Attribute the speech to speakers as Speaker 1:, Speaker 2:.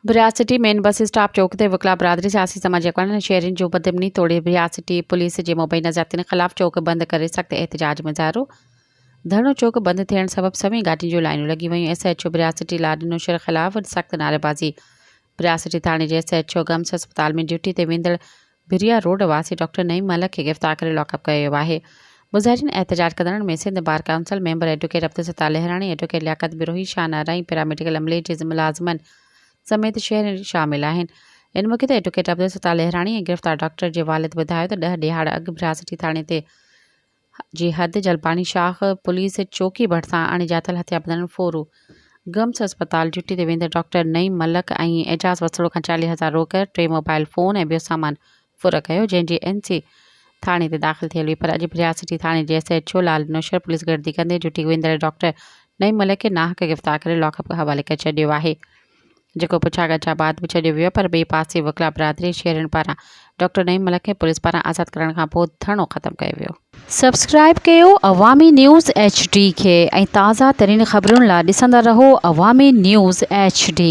Speaker 1: ब्रियाज city main bus stop चौक ते वकला बरादरी सियासी समाजी अकाउंट शहरन जो बदमनी तोड़े ब्रियाज सिटी पुलिस जे मुबैना ज़ाब्तनि ख़िलाफ़ चौक बंद करे सख्त एहतजाज मुज़ाहिरो। धरणो चौक बंद थियण सबब सभी गाॾियुनि जूं लाइनूं लॻी वयूं। SHO ब्रियाज सिटी लाॾ नुशर ख़िलाफ़ सख़्त नारेबाज़ी। ब्रियाज सिटी थाणे जे SHO गम्स अस्पताल में ड्यूटी ते वेंदड़ बिरिया रोड वासी डॉक्टर नईम मलिक खे गिरफ़्तार करे लॉकअप कयो वियो आहे। मुज़ाहिरीन एहतजाज कंदड़नि में Sindh bar council member advocate Abdulsattar Lahrani, advocate Liaquat Birohi, Shah Narai, paramedical अमले जे मुलाज़िमन समेत शहर शामिल आहिनि। इन मौक़े ते एडवोकेट अब्दुलसत्तार लहराणी ऐं गिरफ़्तार डॉक्टर जे वालिद ॿुधायो त 10 ॾिहाड़ अॻु ब्रियाज सिटी थाणे ते जी हद जलपानी शाख पुलिस चौकी भरिसां आणे जातल हथियारबंदनि फोरू गम्स अस्पताल ड्यूटी ते वेंदड़ डॉक्टर नईम मलिक ऐं एजाज़ वसड़ो खां 40,000 रोकड़, 3 मोबाइल फ़ोन ऐं ॿियो सामान फुर कयो, जंहिंजी NC थाणे ते दाख़िल थियल हुई। पर अॼु ब्रियाज सिटी थाणे जे SHO लाल नौशर पुलिस गर्दी कंदे ड्यूटी वेंदड़ डॉक्टर नईम मलिक खे नाहक गिरफ़्तार करे लॉकअप हवाले करे छॾियो आहे, जेको पुछा गछा बाद बि छॾियो वियो। पर ॿिए पासे वकला बरादरी शहरनि पारां डॉक्टर नईम मलिक खे पुलिस पारां आज़ादु करण खां पोइ धरणो ख़त्म कयो वियो। सब्सक्राइब कयो अवामी न्यूज़ HD खे ऐं ताज़ा तरीन ख़बरुनि लाइ ॾिसंदा रहो अवामी न्यूज़ HD।